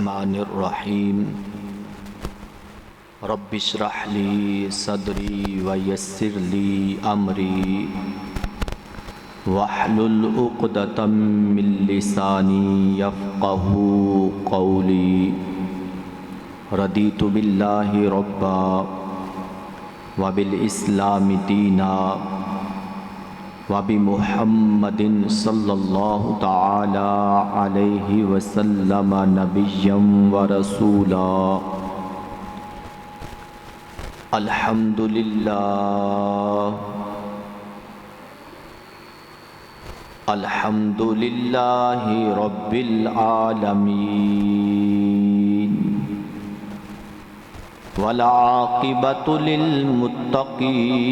الرحمن الرحیم رب اشرح لی صدری ویسر لی امری واحلل عقدۃ من لسانی یفقہوا قولی رضیت باللہ ربا وبالاسلام دینا وبمحمد صلی اللہ تعالی علیہ وسلم نبیا ورسولا الحمدللہ رب العالمین والعاقبۃ للمتقین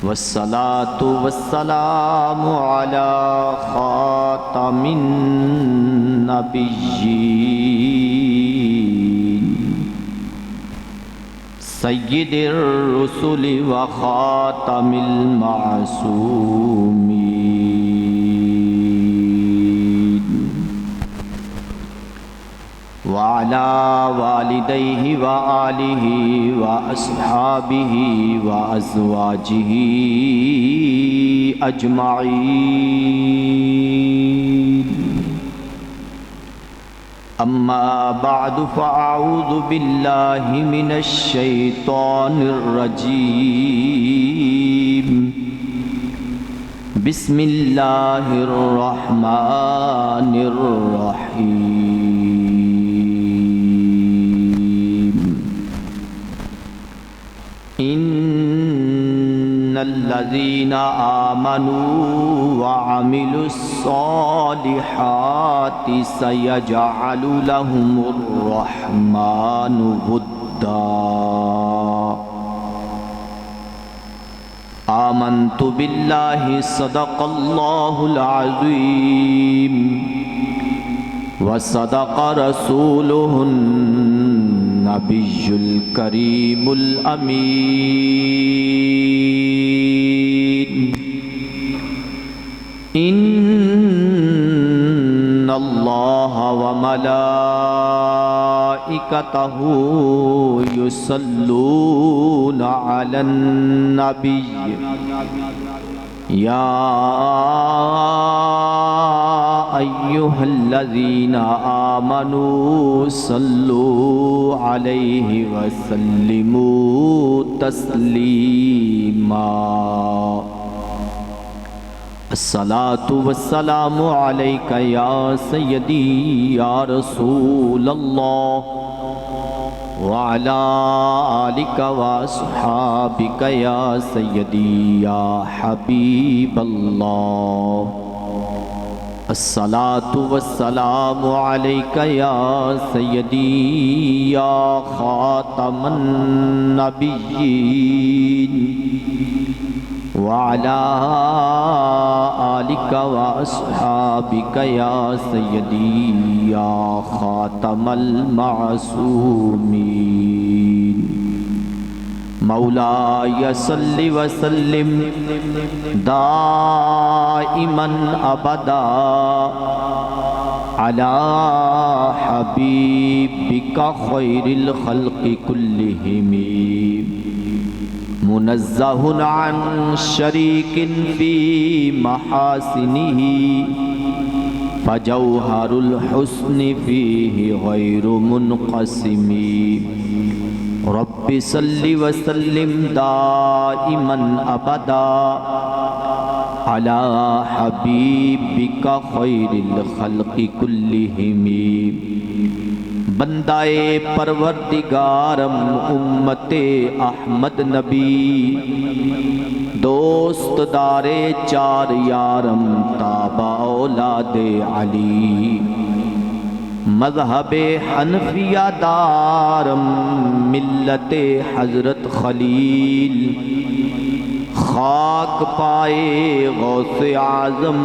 والصلاة والسلام على خاتم النبیین سید الرسل وخاتم المعصومین وعلى والديه وآله وأصحابه وأزواجه أجمعين أما بعد فأعوذ بالله من الشيطان الرجيم بسم الله الرحمن الرحيم إن الذين آمنوا وعملوا الصالحات سيجعل لهم الرحمن ودا آمنت بالله صدق الله العظيم وصدق رسوله النبي الكريم الأمين إن الله وملائكته يصلون على النبي يا أيها الذين آمنوا صلوا عليه وسلموا تسليما الصلاة والسلام عليك يا سيدي يا رسول الله وعلى آلك وأصحابك يا سيدي يا حبيب الله الصلاة والسلام عليك يا سيدي يا خاتم النبيين وعلى آلك وأصحابك يا سيدي يا خاتم المعصومين مولاي صل وسلم دائما أبدا على حبيبك خير الخلق كلهم منزه عن شريك في محاسنه فجوهر الحسن فيه غير منقسم رب صل وسلم دائما أبدا على حبيبك خير الخلق كلهم بندائے پروردگارم امت احمد نبی دوست دار چار یارم تابع اولاد علی مذہب حنفیہ دارم ملت حضرت خلیل خاک پائے غوث اعظم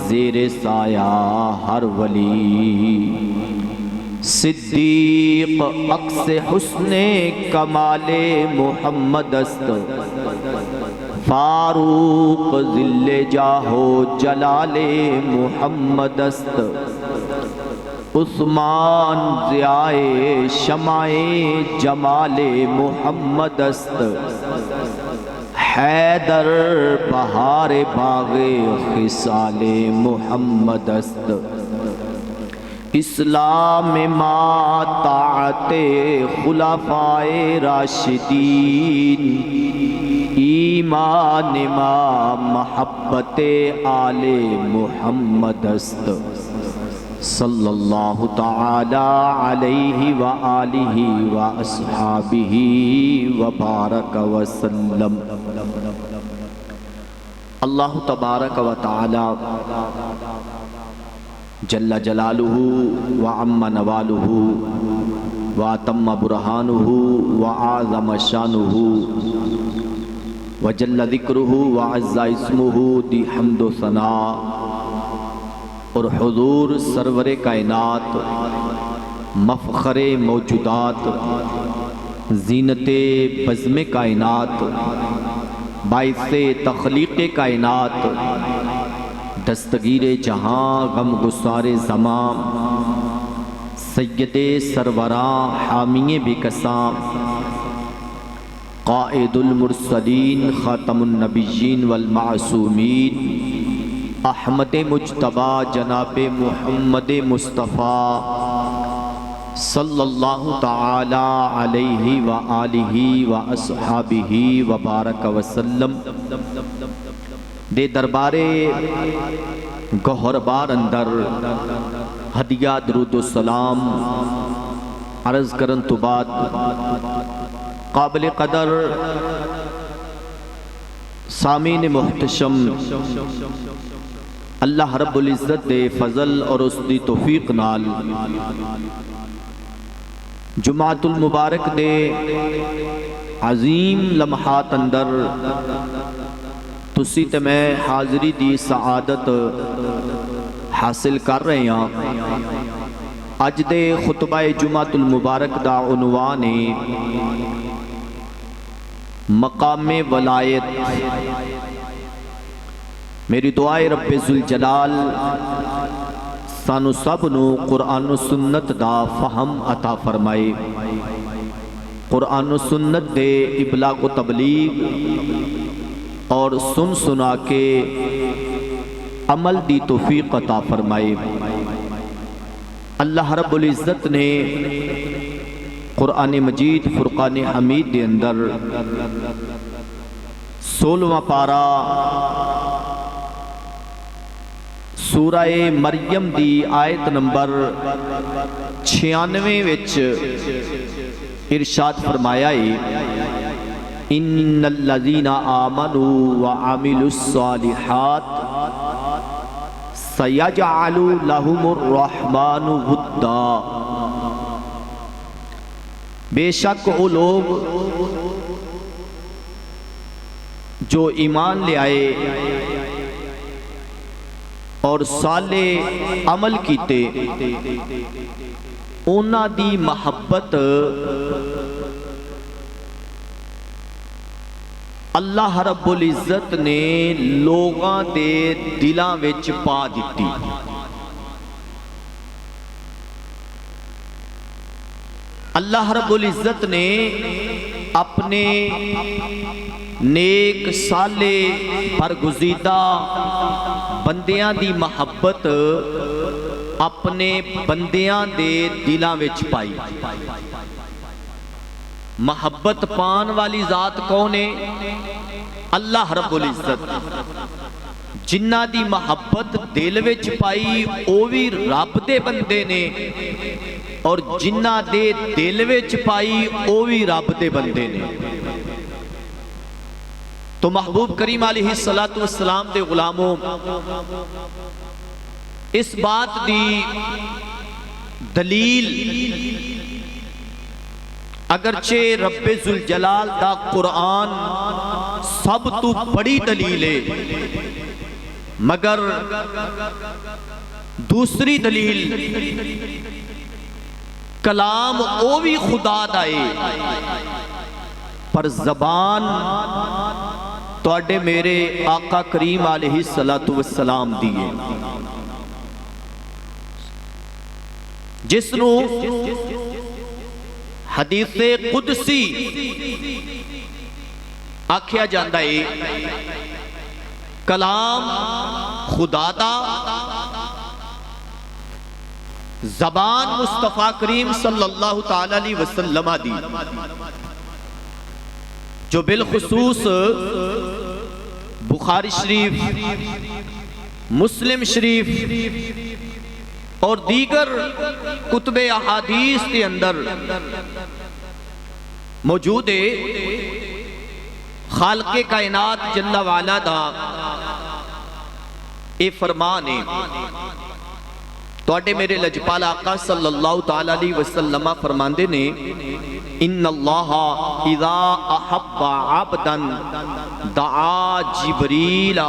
زیر سایہ ہر ولی صدیق عکس حسن کمال محمد است فاروق ذل جاہ و جلال محمد است، عثمان ضیائے شمع جمال محمد است، حیدر بہار باغ خصال محمد است، اسلام ما طاعت خلفائے راشدین، ایمان ما محبت آل محمد است، صلی اللہ تعالی علیہ وآلہ واصحابہ وبارک وسلم۔ اللہ تبارک و تعالی جل جلالہ وعم نوالہ واتم برہانہ وعظم شانہ وجل ذکرہ وعز اسمہ دی حمد و ثناء، اور حضور سرور کائنات مفخر موجودات زینت بزم کائنات باعث تخلیق کائنات دستگیر جہاں غم گسار زمان سید سروراں حامی بے کساں قائد المرسلین خاتم النبیین والمعصومین احمد مجتبی جناب محمد مصطفیٰ صلی اللہ تعالی علیہ وآلہ واصحابہ وبارک وسلم دے دربارے گوہر بار اندر ہدیہ درود و سلام عرض کرن تو بعد قابل قدر سامعین محتشم اللہ رب العزت دے فضل اور اس دی توفیق نال جمعۃ المبارک دے عظیم لمحات اندر تسی تے میں حاضری دی سعادت حاصل کر رہے ہیں۔ اج دے خطبہ جمعۃ المبارک دا عنوان مقام ولایت۔ میری دعائے رب ذوالجلال سانو سب نو قرآن و سنت دا فہم عطا فرمائے، قرآن و سنت دے ابلاغ و تبلیغ اور سن سنا کے عمل دی توفیق عطا فرمائے۔ اللہ رب العزت نے قرآن مجید فرقان حمید دے اندر 16واں پارہ سورہ مریم دی آیت نمبر 96 وچ ارشاد فرمایا ہے، ان الذین آمنوا وعملوا الصالحات سیجعل لهم الرحمن ودا۔ بے شک وہ لوگ جو ایمان لے آئے اور صالح عمل کیتے، اونا دی محبت اللہ رب العزت نے لوگاں دے دلاں وچ پا دیتی۔ اللہ رب العزت نے اپنے نیک صالح برگزیدہ بندیاں دی محبت اپنے بندیاں دے دلاں وچ پائی۔ محبت پان والی ذات کون ہے؟ اللہ رب العزت۔ جنہ دی محبت دل وچ پائی او بھی رب دے بندے نے، اور جنہ دے دل وچ پائی او بھی رب دے بندے نے۔ تو محبوب کریم علیہ السلام دے غلاموں، اس بات دی دلیل اگرچہ رب ذوالجلال دا قرآن سب تو بڑی دلیل ہے، مگر دوسری دلیل کلام او بھی خدا دائے، پر زبان تواڈے میرے آقا کریم علیہ السلام دیے جس نو حدیث قدسی آکھیا جاندا ہے، کلام خدا دا، زبان مصطفیٰ کریم صلی اللہ تعالی علیہ وسلم دی، جو بالخصوص بخاری شریف، مسلم شریف اور دیگر کتب احادیث کے اندر موجود ہے۔ خالق کائنات جل وعلا دا اے فرمان ہے، تواڈے میرے لجپال آقا صلی اللہ تعالی علیہ وسلم فرماندے نے، ان اللہ اذا احب عبدا دعا جبریل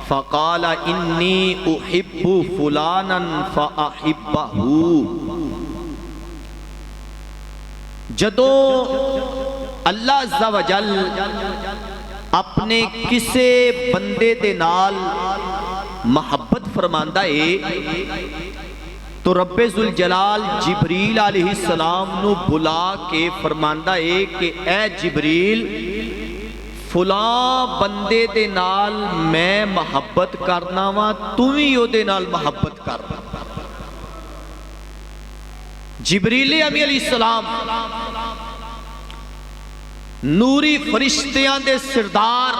فقال انی احب فلانا فاحبہ۔ جدو اللہ عز و جل اپنے کسے بندے دے نال محبت فرماندا ہے تو رب ذوالجلال جبریل علیہ السلام نو بلا کے فرماندا ہے کہ اے جبریل، فلاں بندے دے نال میں محبت کرنا وا، تو ہی او دے نال محبت کرنا۔ جبریل امی علیہ السلام نوری فرشتیاں دے سردار،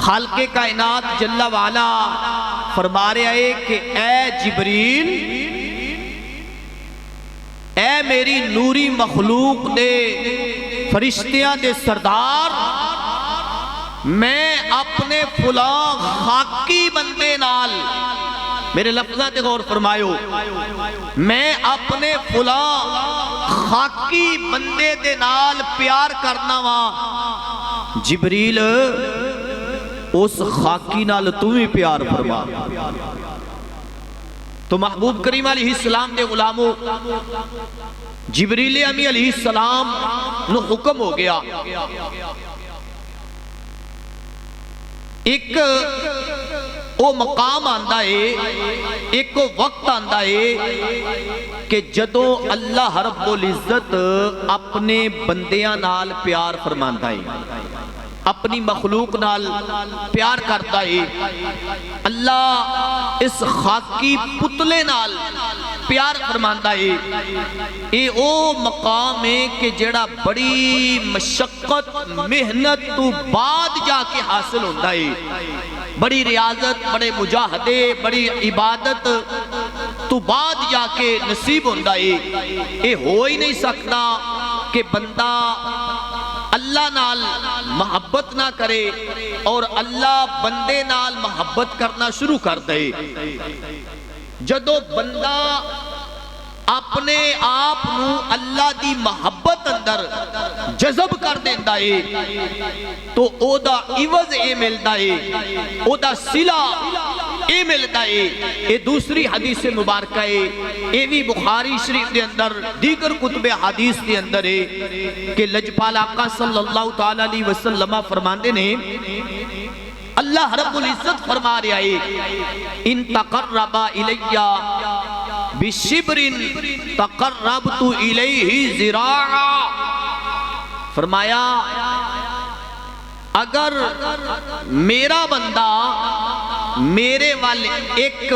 خالق کائنات جل وعلا فرما رہے ہیں کہ اے جبریل، اے میری نوری مخلوق دے فرشتیاں دے سردار، میں اپنے فلاں خاکی بندے نال، میرے لفظات غور فرمائیو، میں اپنے فلاں خاکی بندے دے نال پیار کرنا وا۔ جبریل اس خاکی نال تمہیں پیار فرما۔ تو محبوب کریم علیہ السلام دے غلاموں، جبریل امی علیہ السلام نو حکم ہو گیا، ایک او مقام آندہ ہے، ایک او وقت آندہ ہے کہ جدوں اللہ رب العزت اپنے بندیاں نال پیار فرماندا ہے، اپنی مخلوق نال پیار کرتا ہے، اللہ اس خاکی پتلے نال پیار فرماندا ہے۔ اے او مقام ہے کہ جڑا بڑی مشقت محنت تو بعد جا کے حاصل ہوتا ہے، بڑی ریاضت، بڑے مجاہدے، بڑی عبادت تو بعد جا کے نصیب ہوتا ہے۔ اے ہو ہی نہیں سکتا کہ بندہ اللہ نال محبت نہ کرے اور اللہ بندے نال محبت کرنا شروع کر دے۔ جدو بندہ اپنے آپ نو اللہ دی محبت اندر جذب کر دیندہ ہے تو او دا عوض اے ملتا ہے، او دا صلہ اے ملتا ہے۔ اے دوسری حدیث مبارکہ ہے، اے بھی بخاری شریف دے اندر، دیگر کتب حدیث دے اندر ہے کہ لجپال آقا صلی اللہ تعالی علیہ وسلم فرماندے نے، اللہ رب العزت فرما رہا ہے، ان تقربا الیہ بشبر تقربت الیہ ذراعا۔ فرمایا اگر میرا بندہ میرے والے ایک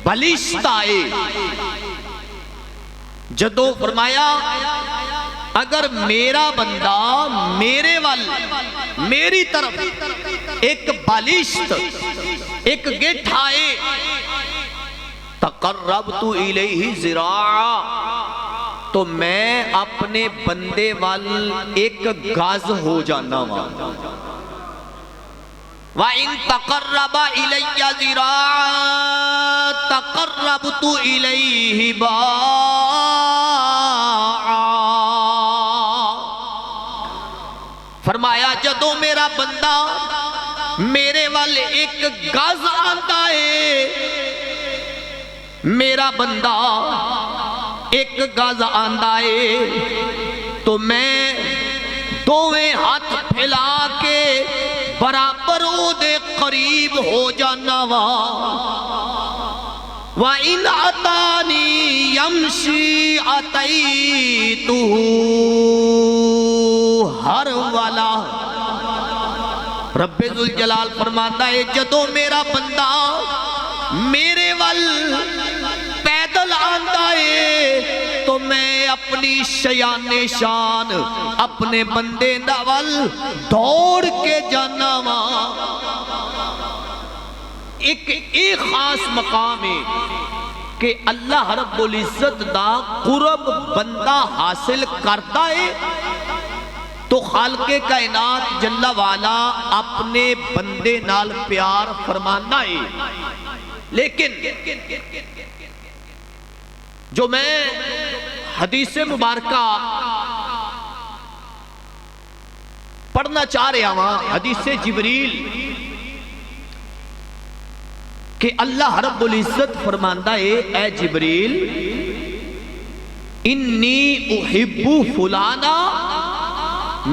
بلشت آئے، جدو فرمایا اگر میرا بندہ میرے والے میری طرف ایک بالشت، ایک گٹھ آئے، تقربت الیہ ذراعا، تو میں اپنے بندے وال ایک گاز ہو جانا ہوا۔ وَإِن تَقَرَّبَ إِلَيَّ ذِرَاعًا تَقَرَّبْتُ إِلَيْهِ بَاعًا۔ فرمایا جدو میرا بندہ میرے والے ایک گاز آتا ہے، میرا بندہ ایک گاز آندہ ہے تو میں دوویں ہاتھ پھیلا کے برابر او دے قریب ہو جانا وا وَإِنْ أَتَانِي يَمْشِي أَتَيْتُهُ هَرْوَلًا۔ رب ذوالجلال فرماتا ہے جدوں میرا بندہ میرے ول پیدل آندا ہے تو میں اپنی شیان شان اپنے بندے نال دوڑ کے جانا وا۔ ایک خاص مقام ہے کہ اللہ رب العزت دا قرب بندہ حاصل کرتا ہے تو خالق کائنات جل والا اپنے بندے نال پیار فرمانا ہے۔ لیکن جو میں حدیث مبارکہ پڑھنا چاہ رہا ہوں، حدیث جبریل کہ اللہ رب العزت فرماندہ ہے اے جبریل انی احب فلانا،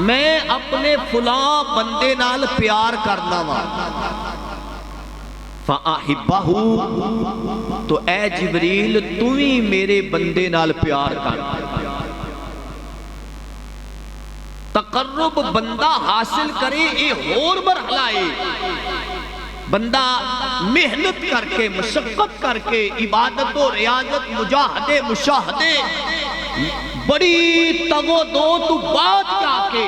میں اپنے فلاں بندے نال پیار کرنا وا فَأَحِبَّهُ، تو اے جبریل تو ہی میرے بندے نال پیار کر۔ تقرب بندہ حاصل کرے اے اور مرحلہ ہے، بندہ محنت کر کے مشقت کر کے عبادت و ریاضت مجاہدے مشاہدے بڑی تگو دو تو بات جا کے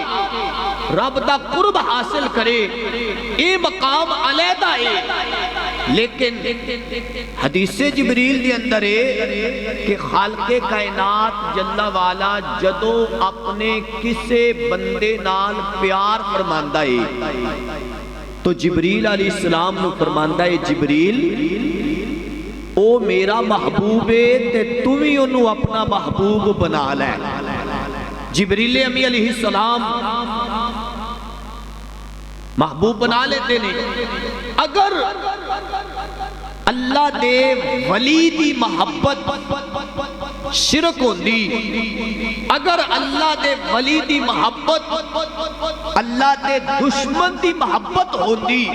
رب دا قرب حاصل کرے، اے مقام علیحدہ ہے۔ لیکن حدیث جبریل دی اندر ہے کہ خالق کائنات جل والا جدو اپنے کسے بندے نال پیار فرماندہ ہے تو جبریل علیہ السلام نے فرماندہ ہے جبریل او میرا محبوب ہے تے تمہیں انہوں اپنا محبوب بنا لے۔ جبریل امی علیہ السلام محبوب بنا لیتے نے۔ اگر اللہ دے ولی دی محبت شرک ہوندی، اگر اللہ دے ولی دی محبت اللہ دے دشمن دی محبت ہوندی،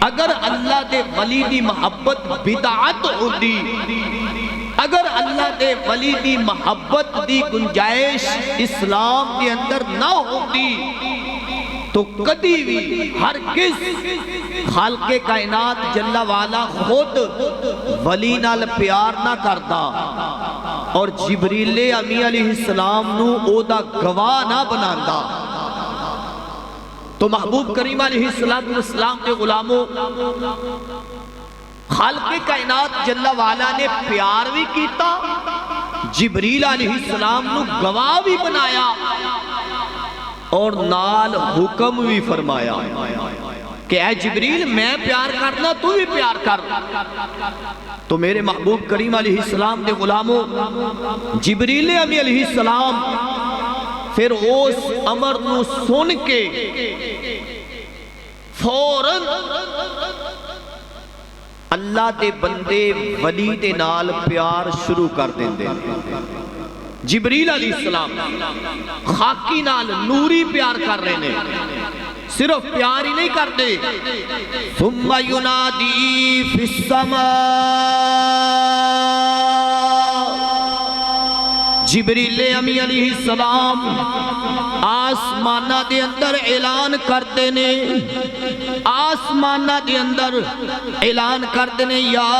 اگر اللہ دے ولی دی محبت بدعت ہوندی، اگر اللہ دے ولی دی محبت دی گنجائش اسلام دے اندر نہ ہوندی تو کدی بھی ہرگز خالق کائنات جل والا خود ولی نال پیار نہ کرتا اور جبریل امی علیہ السلام نو او دا گواہ نہ بناندا۔ تو محبوب کریم علیہ السلام کے غلاموں خالق کائنات جل والا نے پیار بھی کیتا، جبریل علیہ السلام نو گواہ بھی بنایا اور نال حکم بھی فرمایا کہ اے جبریل میں پیار کرنا تو بھی پیار کر۔ تو میرے محبوب کریم علیہ السلام دے غلاموں جبریل امی علیہ السلام پھر اس امر نو سن کے فوراً اللہ دے بندے ولی دے نال پیار شروع کر دیں دے۔ جبریل علیہ السلام خاکی نال نوری پیار کر رہے ہیں، صرف پیار ہی نہیں کرتے۔ ثم ینادی فی السماء، جبریل امی علیہ السلام آسمانہ دے اندر اعلان کرتے نے، آسمانہ دے اندر اعلان کرتے نے یا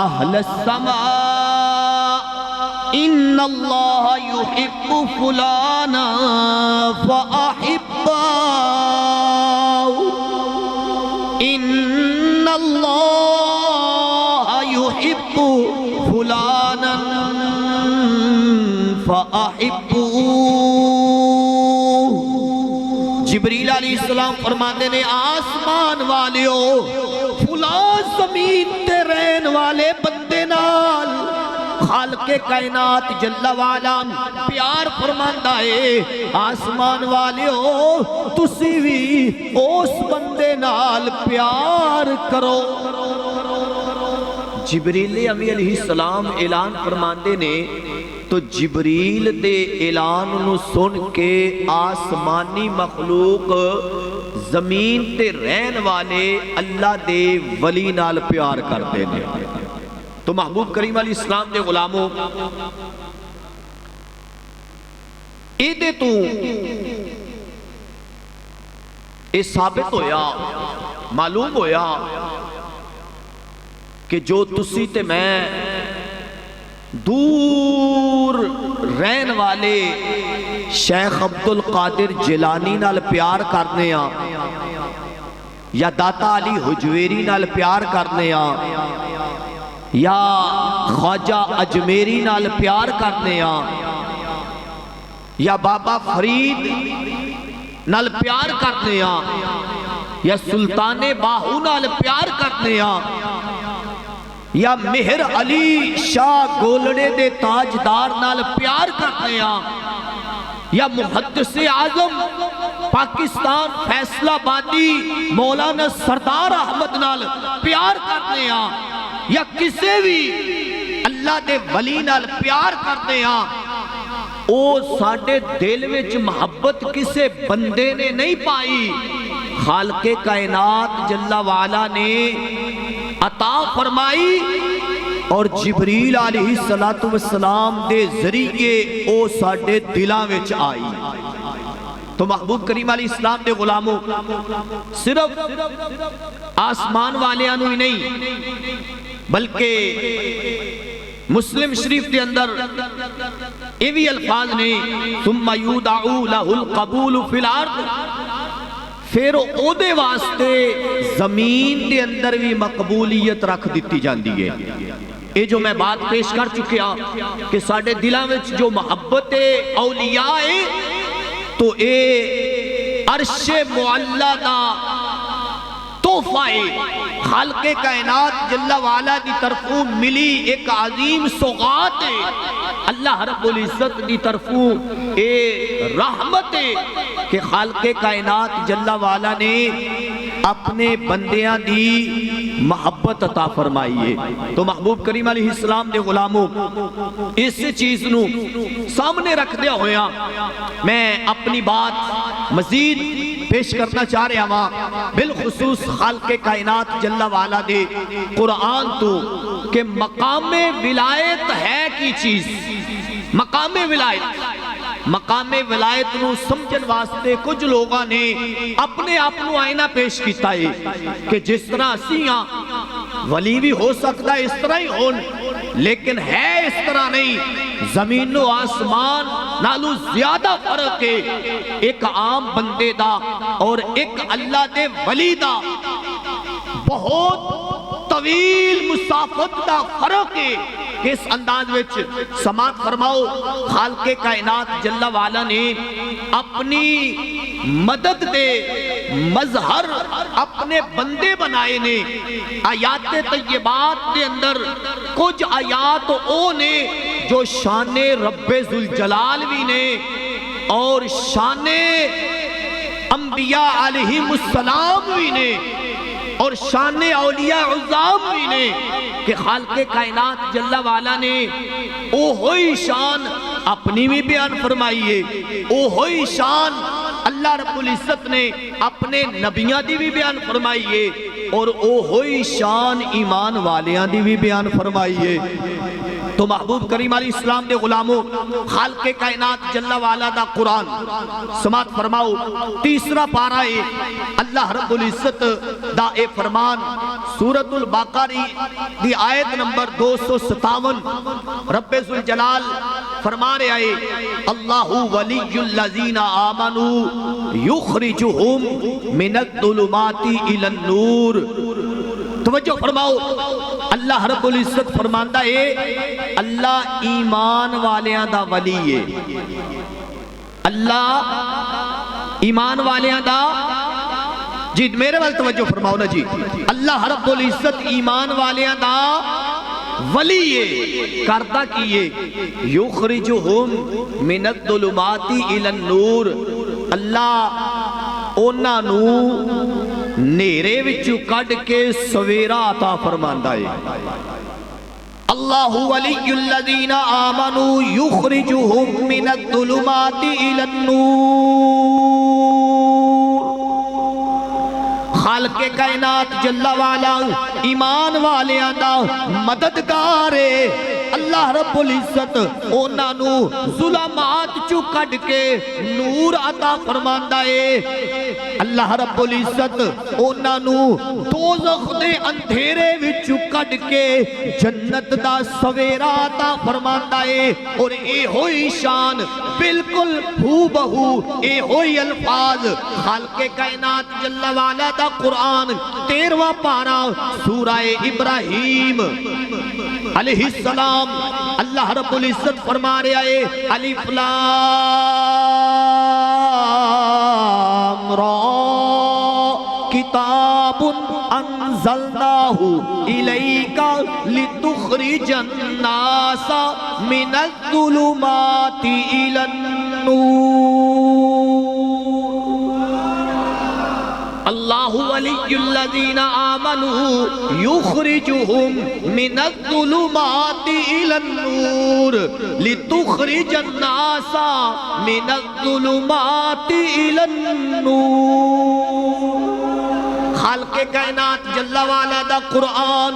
اہل السماء ان اللہ یحب فلانا فاحباہ، ان اللہ یحب فلانا فاحبوہ۔ جبریل علیہ السلام فرماتے نے آسمان والیو فلاں زمین تے رہن والے بندے نال خالق کائنات جل والا پیار فرماندہ ہے، آسمان والیو تسی بھی اس بندے نال پیار کرو۔ جبریل امی علیہ السلام اعلان فرماندے نے تو جبریل دے اعلان نو سن کے آسمانی مخلوق زمین تے رہن والے اللہ دے ولی نال پیار کرتے ہیں۔ تو محبوب کریم علیہ السلام دے غلاموں، ایدے تو یہ ثابت ہویا، معلوم ہویا کہ جو تسی تے میں دور رہن والے شیخ عبدالقادر جیلانی نال پیار کرنے ہاں، یا داتا علی حجویری نال پیار کرنے ہاں، یا خواجہ اجمیری نال پیار کرنے ہاں، یا بابا فرید نال پیار کرنے ہاں، یا سلطان باہو نال پیار کرنے ہاں، یا مہر علی شاہ گولڑے دے تاجدار نال پیار کرنے ہاں، یا محدث اعظم پاکستان فیصلہ آبادی مولانا سردار احمد نال پیار کرنے ہاں، یا کسے بھی اللہ دے ولی نال پیار کرنے ہاں، او ساڑھے دل وچ محبت کسے بندے نے نہیں پائی، خالق کائنات جل وعلا نے عطا فرمائی، اور جبریل علیہ السلام دے ذریعے او ساڑھے دلاں وچ آئی۔ تو محبوب کریم علیہ السلام دے غلاموں، صرف آسمان والیاں ہی نہیں بلکہ مسلم شریف کے اندر یہ بھی الفاظ نے ثم یودعو لہ القبول فی الارض، پھر او دے واسطے زمین دے اندر بھی مقبولیت رکھ دیتی جاندی ہے۔ یہ جو میں بات پیش کر چکیا کہ ساڑھے دلاں وچ جو محبت اولیاء ہے تو اے عرش معلی دا تحفہ ہے، خالق کائنات جل وعلا دی طرفوں ملی ایک عظیم سوغات ہے، اللہ رب العزت دی طرفوں اے رحمت ہے کہ خالق کائنات جل وعلا نے اپنے بندیاں دی محبت عطا فرمائی ہے۔ تو محبوب کریم علیہ السلام دے غلاموں، اس چیز نو سامنے رکھ دیا ہویا میں اپنی بات مزید پیش کرنا چاہ رہا ہوں، بالخصوص خالق کائنات جل وعلا دے قرآن تو کہ مقام ولایت ہے کی چیز، مقام ولایت نو سمجھن واسطے کچھ لوگاں نے اپنے اپنو آئینہ پیش کیتا ہے کہ جس طرح سیاں ولی بھی ہو سکتا ہے اس طرح ہی ہون، لیکن ہے اس طرح نہیں، زمین و آسمان نالو زیادہ فرق ہے، ایک عام بندے دا اور ایک اللہ دے ولی دا بہت طویل مسافت دا فرق ہے۔ اس انداز وچ سماعت فرماؤ، خالق کائنات جل وعلا نے اپنی مدد دے مظہر اپنے بندے بنائے نے۔ آیات طیبات دے اندر کچھ آیات او نے جو شان رب ذوالجلال بھی نے اور شان انبیاء علیہ السلام بھی نے اور شان اولیاء عظام بھی نے کہ خالق کائنات جل وعلا نے او ہوئی شان اپنی بھی بیان فرمائیے، او ہوئی شان اللہ رب العزت نے اپنے نبیاں دی بھی بیان فرمائیے، اور او ہوئی شان ایمان والیاں دی بھی بیان فرمائیے۔ تو محبوب کریم علیہ السلام دے غلاموں، خالق کائنات جل وعلا دا قرآن سماعت فرماؤ، تیسرا پارہ ہے، اللہ رب العزت دا اے فرمان سورۃ البقرہ دی آیت نمبر 257، رب ذوالجلال فرما رہے آئے اللہ ولی الذین آمنوا یخرجہم من الظلمات الی النور۔ توجہ فرماؤ، اللہ رب العزت فرماندہ ہے اللہ ایمان والیاں دا ولی ہے، اللہ ایمان والیاں دا، جی میرے وال توجہ فرماؤ نا جی، اللہ رب العزت ایمان والیاں دا ولی ہے، کردہ کیے یخرجہم من الظلمات الی النور، اللہ اونا نو نیرے وچو کڈ کے سویرا عطا فرماندہ ہے۔ اللہ ولی الذین آمنوا یخرجہم من الظلمات الی النور، خالق کائنات جل والا ایمان والیاں دا مددگار ہے۔ اللہ رب العزت اونا نو ظلمات چو کٹ کے نور عطا فرماندا ہے۔ اللہ رب العزت اونا نو دوزخ دے اندھیرے وچو کٹ کے جنت دا سویرا عطا فرماندا ہے۔ اور اے ہوئی شان بالکل ہو بہو اے ہوئی الفاظ خالق کائنات جل والا دا قرآن 13واں پارہ سورہ ابراہیم علیہ السلام اللہ رب العزت فرما رہا ہے الف لام را کتاب انزلناہ الیک لتخرج الناس من الظلمات الی النور۔ اللہ ولی الذین آمنوا یخرجہم من الظلمات الی النور لتخرج الناس من الظلمات الی النور۔ خالق کائنات جل والا دا قرآن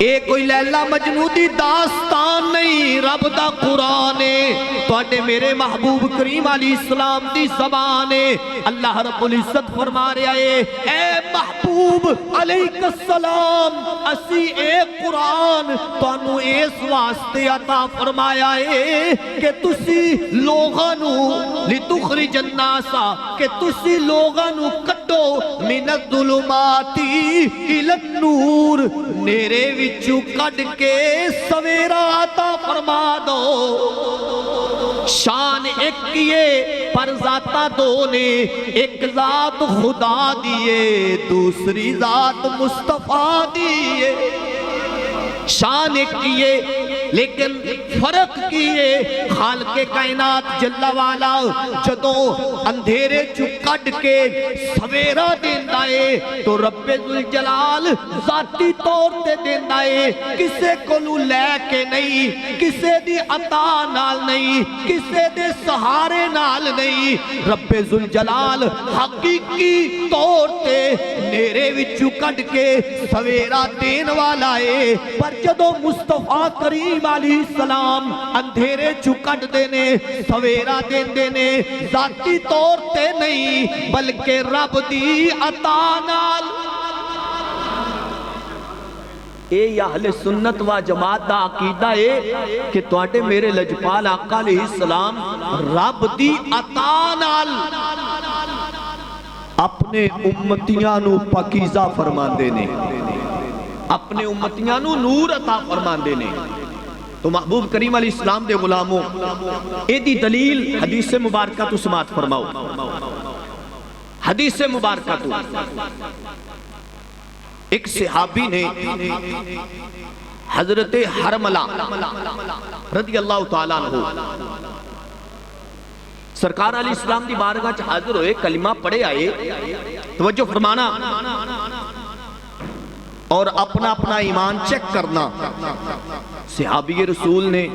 اے کوئی لیلا مجنوں دی داستان نہیں، رب دا قرآن ہے، توڑے میرے محبوب کریم علیہ السلام دی زبان ہے۔ اللہ رب العزت فرما رہا ہے اے محبوب علیہ السلام اسی اے قرآن توانو اس واسطے عطا فرمایا ہے کہ تسی لوگانو لتخرج الناس کہ تسی لوگانو کٹو من الظلمات الی النور، نیرے وچو کٹ کے سویرا عطا فرما دو۔ شان ایک کیے پر ذاتہ دو نے، ایک ذات خدا دیے دوسری ذات مصطفیٰ دیے۔ شان ایک کیے لیکن فرق کیے، خالق کائنات جل والا جدوں اندھیرے چو کٹ کے سویرا دیندہ ہے تو رب ذوالجلال ذاتی طور تے دیندہ ہے، کسے کولو لے کے نہیں، کسے دی عطا نال نہیں، کسے دے سہارے نال نہیں، رب ذوالجلال حقیقی طور تے نیرے وچو کٹ کے سویرا دین والا ہے۔ پر جدوں مصطفیٰ کریم علیہ السلام اندھیرے چکٹ دینے سویرا دین دینے ذاتی طور تے نہیں بلکہ رب دی عطا نال۔ اے اہل سنت و جماعت دا عقیدہ ہے کہ تواڈے میرے لجپال آقا علیہ السلام رب دی عطا نال اپنے امتیاں نو پاکیزہ فرمان دینے، اپنے امتیاں نو نور عطا فرمان دینے۔ تو محبوب کریم علیہ السلام دے غلاموں اے دی دلیل حدیث مبارکہ تو سماعت فرماؤ۔ حدیث مبارکہ تو ایک صحابی نے حضرت حرملہ رضی اللہ تعالیٰ عنہ سرکار علیہ السلام دی بارگاہ چ حاضر ہوئے، کلمہ پڑھے آئے، توجہ فرمانا اور اپنا اپنا ایمان چیک کرنا۔ صحابی رسول نے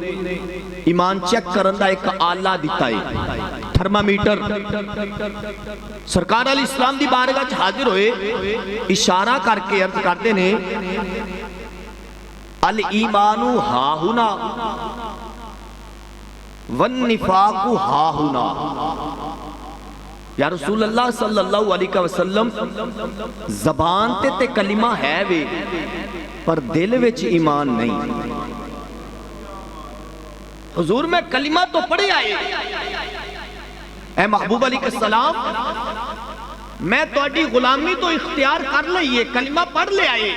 ایمان چیک کرندہ ایک آلہ دیتا ہے، تھرمامیٹر۔ سرکار علیہ السلام دی بارگاہ چ حاضر ہوئے، اشارہ کر کے عرض کرتے ہیں الایمانو ہاہنا والنفاقو ہاہنا۔ یا رسول اللہ صلی اللہ علیہ وسلم زبان تے کلمہ ہے وے پر دل وچ ایمان نہیں۔ حضور میں کلمہ تو پڑھے آئے، اے محبوب علیہ السلام میں تواڈی غلامی تو اختیار کر لئیے، کلمہ پڑھ لے آئے،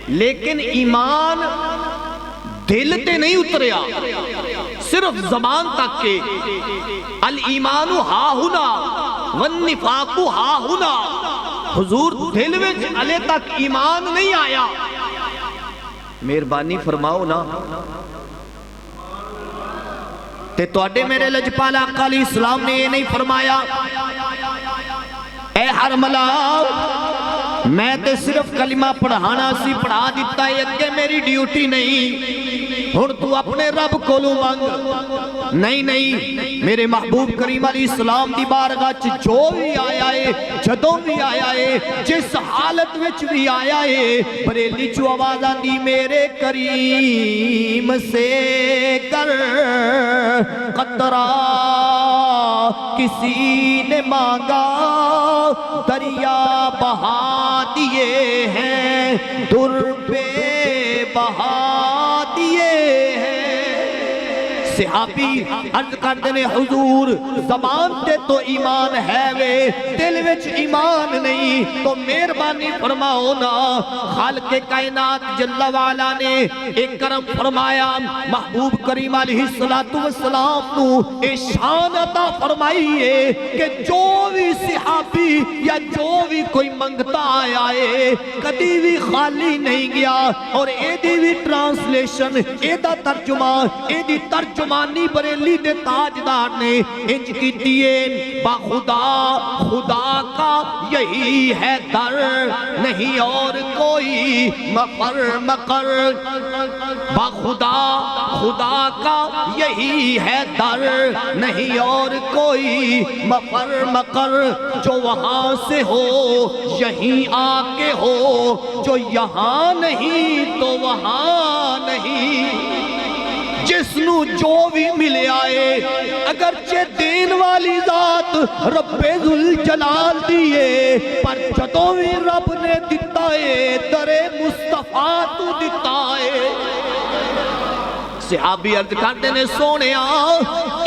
لیکن ایمان دل تے نہیں اتریا، صرف زبان تک کے الایمان ہا ہنا والنفاق ہا ہنا۔ حضور دل وچ علی تک ایمان نہیں آیا۔ مہربانی فرماؤ نا تے تواڈے میرے لجپال آقا علیہ السلام نے یہ نہیں فرمایا اے حرملہ میں تے صرف کلمہ پڑھانا سی، پڑھا دیتا ہے، اگے میری ڈیوٹی نہیں، ہن تو اپنے رب کولو مانگ۔ نہیں میرے محبوب کریم علیہ السلام دی بارگاہ جو بھی آیا ہے، جدوں بھی آیا ہے، جس حالت وچ بھی آیا ہے، بریلی جو آواز آندی میرے کریم سے کر قطرہ کسی نے مانگا دریا بہا دیے ہیں، در پہ بہا دیے ہیں۔ صحابی عرض کر دینے حضور زبان تے تو ایمان ہے وے، دل وچ ایمان نہیں، تو مہربانی فرماؤ نا، خالق کائنات جل وعلا نے ایک کرم فرمایا، محبوب کریم علیہ السلام نو اے شان عطا فرمائیے کہ جو بھی صحابی یا جو بھی کوئی منگتا آیا ہے کدی بھی خالی نہیں گیا، اور اے دی بھی ٹرانسلیشن، اے دا ترجمہ، اے دی ترجمانی بریلی دے تاجدار نے انج کی دیئے، با خدا کا یہی ہے در، نہیں اور کوئی مفر مقر، با خدا کا یہی ہے در، نہیں اور کوئی مفر مقر، جو وہاں سے ہو یہیں آ کے ہو، جو یہاں نہیں تو وہاں نہیں۔ جس نو جو بھی ملے آئے، اگرچہ دین والی ذات رب ذوالجلال دیئے، پر جدوں بھی رب نے دیتا ہے در مصطفیٰ تو دیتا ہے۔ صحابی عرض کرتے نے سونیا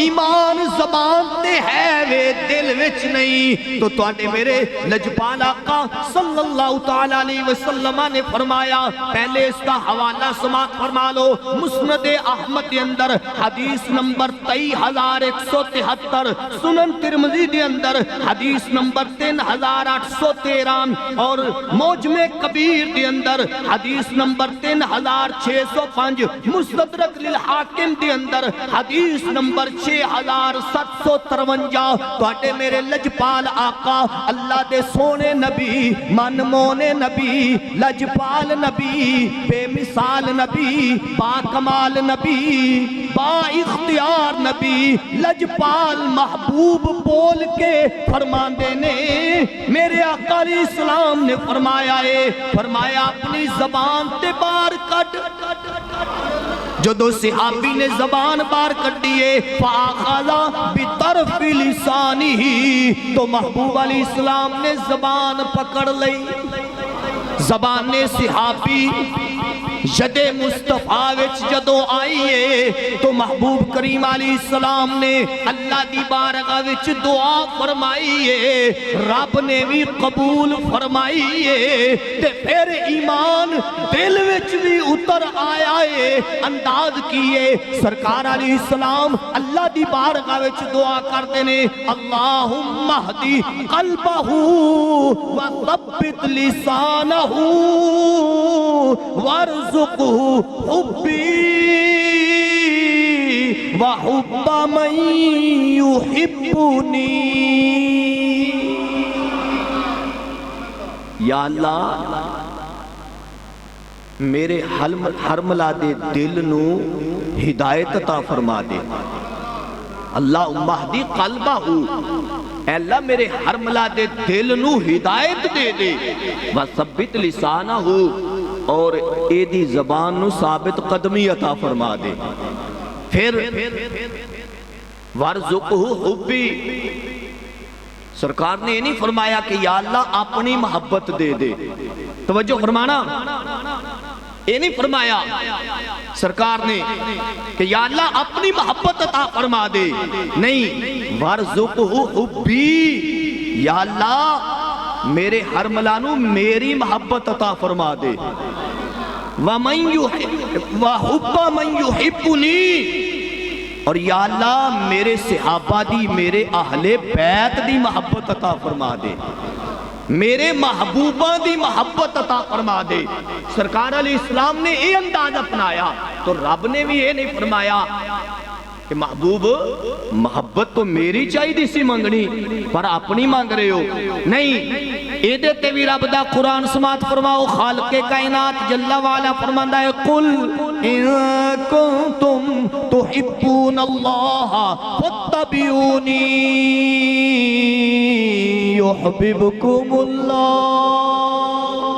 ایمان زبان تے ہے وے دل وچ نہیں، تو تواڈے میرے لجپال آقا صلی اللہ تعالیٰ علیہ وسلم نے فرمایا، پہلے اس کا حوالہ سماعت فرما لو، مسند احمد کے اندر حدیث نمبر 23173، سنن ترمذی کے اندر حدیث نمبر 3813، اور موجم کبیر کے اندر حدیث نمبر 3605، مستدرک للحاکم کے اندر حدیث نمبر 6753۔ تواڈے میرے لجپال آقا اللہ دے سونے نبی، من مونے نبی، لجپال نبی، بے مثال نبی، با کمال نبی، با اختیار نبی، لجپال محبوب بول کے فرماندے نے، میرے آقا علیہ السلام نے فرمایا ہے، فرمایا اپنی زبان تے بار کٹ، جدو صحابی نے زبان بار کٹیے، فَآخَذَ بِطَرْفِ لِسَانِهِ، تو محبوب علیہ السلام نے زبان پکڑ لئی، زبان نے صحابی ید مصطفیٰ وچ جدو آئیے، تو محبوب کریم علیہ السلام نے اللہ دی بارگاہ وچ دعا فرمائیے، رب نے بھی قبول فرمائیے، تے پھر ایمان دل وچ بھی اتر آیا ہے، انداز کیے سرکار علیہ السلام اللہ دی بارگاہ وچ دعا کرتے نے، اللہم اہدی قلبہ وثبت لسانہ وارزقہ حبی وحب من یحبنی۔ یا اللہ میرے حرملہ دے دل نو ہدایت عطا فرما دے، اللہم اہدی قلبہ، اے اللہ میرے حرملہ دے دل نو ہدایت دے دے، وثبت لسانہ، اور اے دی زبان نو ثابت قدمی عطا فرما دے، پھر وارزقہ حبی، سرکار نے یہ نہیں فرمایا کہ یا اللہ اپنی محبت دے دے، توجہ فرمانا، یہ نہیں فرمایا سرکار نے کہ یا اللہ اپنی محبت عطا فرما دے، نہیں، وارزقہ حبی، یا اللہ میرے حرملانو میری محبت عطا فرما دے، وحب من یحبنی، اور یا اللہ میرے صحابہ دی، میرے اہل بیت دی محبت عطا فرما دے، میرے محبوبہ دی محبت عطا فرما دے۔ سرکار علیہ السلام نے یہ انداز اپنایا، تو رب نے بھی یہ نہیں فرمایا کہ محبوب محبت تو میری چاہی دی سی منگنی پر اپنی مانگ رہے ہو نہیں ایدے تے بھی رب دا قرآن سماعت فرماؤ خالق کائنات جل وعلا فرماندا ہے قل ان کنتم تحبون اللہ فاتبعونی یحببکم اللہ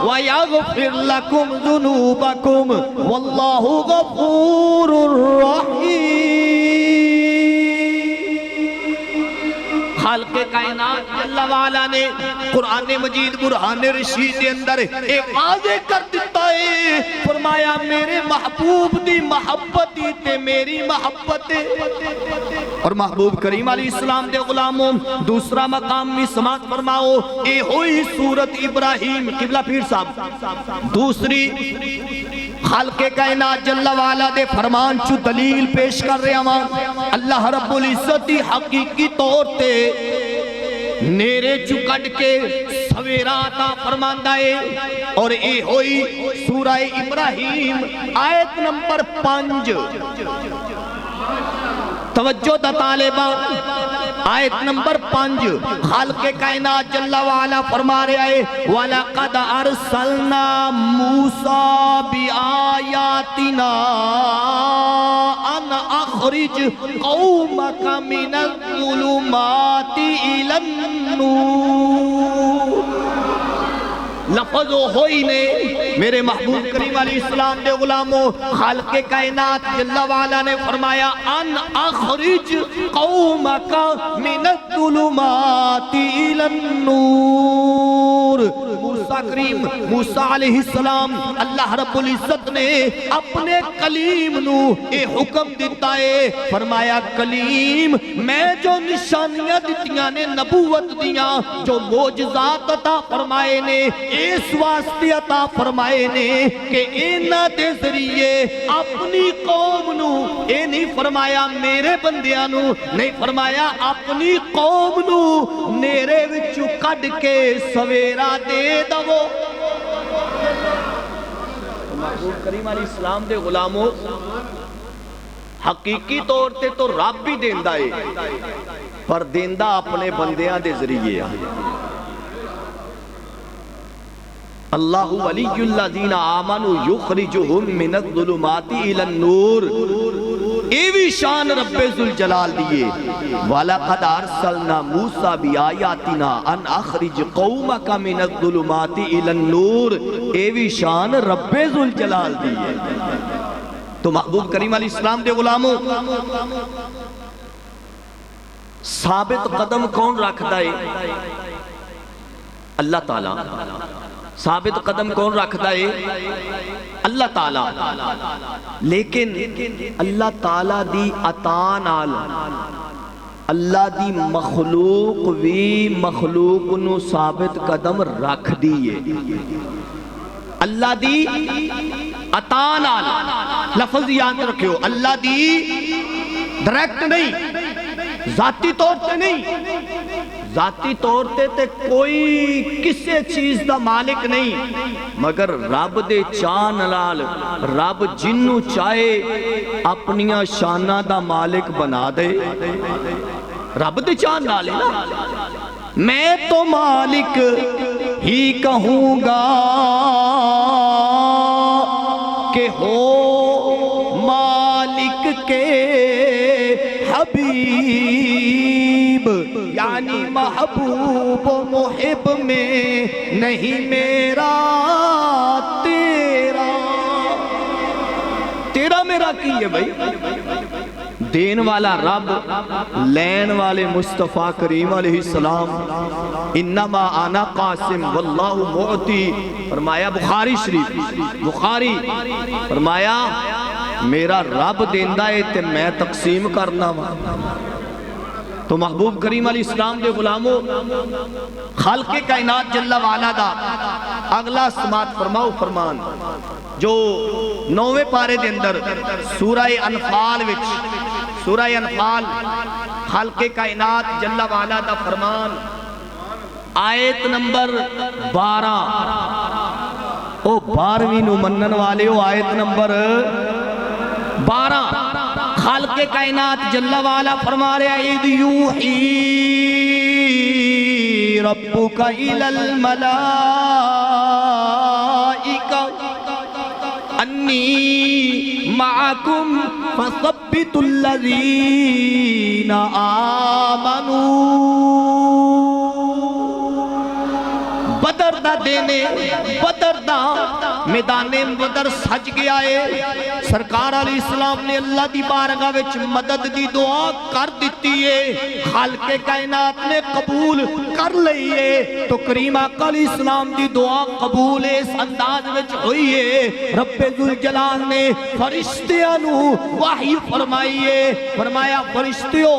وَيَغْفِرْ لَكُمْ ذُنُوبَكُمْ وَاللَّهُ غَفُورٌ رَحِيمٌ خالق کائنات جل وعلا نے قرآن مجید برہان رشید کے اندر ایک واضح کر دیتا ہے فرمایا میرے محبوب دی محبت تے میری محبت اور محبوب کریم علیہ السلام دے غلاموں دوسرا مقام میں سماعت فرماؤ اے ہوئی سورت ابراہیم قبلہ پیر صاحب دوسری خالق کائنات جل وعلا دے فرمان چو دلیل پیش کر رہے ہیں اللہ رب العزت حقیقی طور تے نیرے چو کٹ کے سویرا عطا فرماندہ ہے اور اے ہوئی سورہ ابراہیم آیت نمبر 5 توجہ دا طالبہ آیت نمبر 5 خالق کائنات جل وعلا فرما رہے آئے وَلَقَدْ أَرْسَلْنَا مُوسَى بِآيَاتِنَا أَنْ أَخْرِجْ قَوْمَكَ مِنَ الظُّلُمَاتِ إِلَى النُّورِ لفظ ہوئی نے میرے محبوب کریم علیہ السلام دے غلاموں خالق کائنات جل وعلا نے فرمایا ان اخرج قومک من الظلمات الى النور موسیٰ کریم موسیٰ علیہ السلام اللہ رب العزت نے اپنے کلیم نو اے حکم دیتا ہے فرمایا کلیم میں جو نشانیاں دیتیاں نے نبوت دیاں جو معجزات عطا فرمائے نے اس واسطے عطا فرمائے نے کہ اینا دے ذریعے اپنی قوم نو اے نہیں فرمایا میرے بندیاں نو نہیں فرمایا اپنی قوم نو نیرے وچو کڈ کے سویرا دے دو محبوب کریم علیہ السلام دے غلاموں حقیقی طور تے تو رب بھی دیندہ ہے پر دیندہ اپنے بندیاں دے ذریعے اللہ ولی الذین آمنوا یخرجہم من الظلمات الی النور ایوی شان رب ذوالجلال دیئے وَلَقَدْ أَرْسَلْنَا مُوسَى بِآيَاتِنَا أَنْ أَخْرِجْ قَوْمَكَ مِنَ الظُّلُمَاتِ إِلَى النُّورِ ایوی شان رب ذوالجلال دیئے تو محبوب کریم علیہ السلام دے غلاموں ثابت قدم کون رکھتا ہے اللہ تعالیٰ ثابت قدم کون رکھتا ہے اللہ تعالیٰ لیکن اللہ تعالیٰ دی عطا نال اللہ دی مخلوق وی مخلوق نو ثابت قدم رکھ دیئے اللہ دی عطا نال لفظ یاد رکھو اللہ دی ڈائریکٹ نہیں ذاتی طور تے نہیں ذاتی طور تے کوئی کسے چیز دا مالک نہیں مگر رب دے چاہ نلال رب جنو چاہے اپنیاں شانہ دا مالک بنا دے رب دے چاہ نالے نا میں تو مالک ہی کہوں گا کہ ہو مالک کے حبیب یعنی محبوب و محب میں نہیں میرا تیرا تیرا میرا کی ہے بھائی دین والا رب لین والے مصطفیٰ کریم علیہ السلام انما انا قاسم واللہ معطی فرمایا بخاری شریف بخاری فرمایا میرا رب دیندہ ہے تے میں تقسیم کرنا وا تو محبوب کریم علیہ السلام دے غلاموں خالق کائنات جل وعلا دا اگلا سماعت فرماؤ فرمان جو 9ویں پارے دے اندر سورہ انفال وچ سورہ انفال خالق کائنات جل وعلا دا فرمان آیت نمبر 12 او 12ویں نو منن والے ہو آیت نمبر 12 خالق کائنات جل وعلا فرما رہے ہیں اِذْ یوحی ربک الی الملائکہ انی معکم فثبتوا الذین آمنوا۔ بدر دا دینے بدر دا میدان بدر سج گیا ہے، سرکار علیہ السلام نے اللہ دی بارگاہ وچ مدد دی دعا کر دیتی ہے، خالق کائنات نے قبول کر لئی ہے، تو کریم آقا علیہ السلام دی دعا قبول اس انداز وچ ہوئی ہے۔ رب ذوالجلال نے فرشتیاں نو وحی فرمائی ہے، فرمایا فرشتیوں